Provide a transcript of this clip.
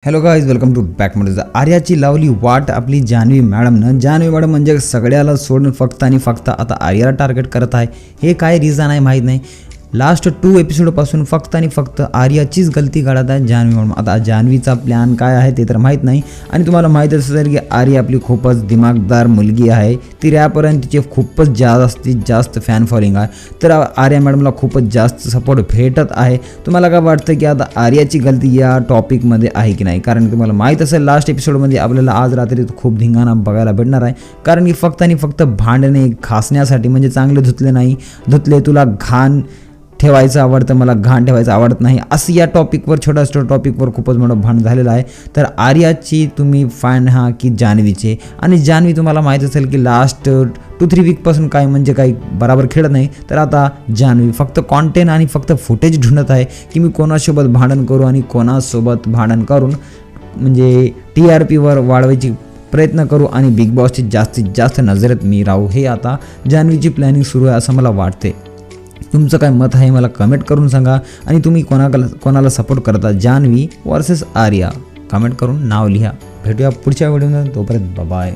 Hello guys, welcome to back मध्ये. आर्याची लावली वाट आपली जान्हवी मॅडमनं. जान्हवी मॅडम म्हणजे सगळ्याला सोडून फक्त आणि फक्त आता आर्याला टार्गेट करत आहे. हे काय रिझन आहे माहीत नाही. लास्ट 2 एपिसोडपासून फक्त आणि फक्त आर्याचीच गलती काढत आहे जान्हवी मॅडम. आता जान्हवीचा प्लॅन काय आहे ते तर माहीत नाही. आणि तुम्हाला माहीत असेल की आर्या आपली खूपच दिमागदार मुलगी आहे. ती रॅपर्यंत तिचे खूपच जास्त फॅन फॉलोइंग आहे. तर आर्या मॅडमला खूपच जास्त सपोर्ट भेटत आहे. तुम्हाला काय वाटतं की आता आर्याची गलती या टॉपिकमध्ये आहे की नाही? कारण तुम्हाला माहीत असेल लास्ट एपिसोडमध्ये आपल्याला आज रात्री खूप धिंगाणा बघायला भेटणार आहे. कारण की फक्त आणि फक्त भांडणे घासण्यासाठी, म्हणजे चांगले धुतले तुला घाण ठेवायचं आवडतं, मला घाण ठेवायचं आवडत नाही, असं या टॉपिकवर छोट्या टॉपिकवर खूपच मोठं भांडण झालेलं आहे. तर आर्याची तुम्ही फॅन आहात की जान्हवीचे? आणि जान्हवी तुम्हाला माहीत असेल की लास्ट 2-3 वीकपासून काही बराबर खेळत नाही. तर आता जान्हवी फक्त कॉन्टेंट आणि फक्त फुटेज ढूंढत आहे की मी कोणासोबत भांडण करू आणि कोणासोबत भांडण करून म्हणजे TRPवर वाढवायची प्रयत्न करू आणि बिग बॉसची जास्तीत जास्त नजरेत मी राहू. हे आता जान्हवीची प्लॅनिंग सुरू आहे असं मला वाटते. तुमचं काय मत आहे मला कमेंट करून सांगा. आणि तुम्ही कोणाला सपोर्ट करता, जान्हवी वर्सेस आर्या? कमेंट करून नाव लिहा. भेटूया पुढच्या व्हिडिओमध्ये. तोपर्यंत बाय.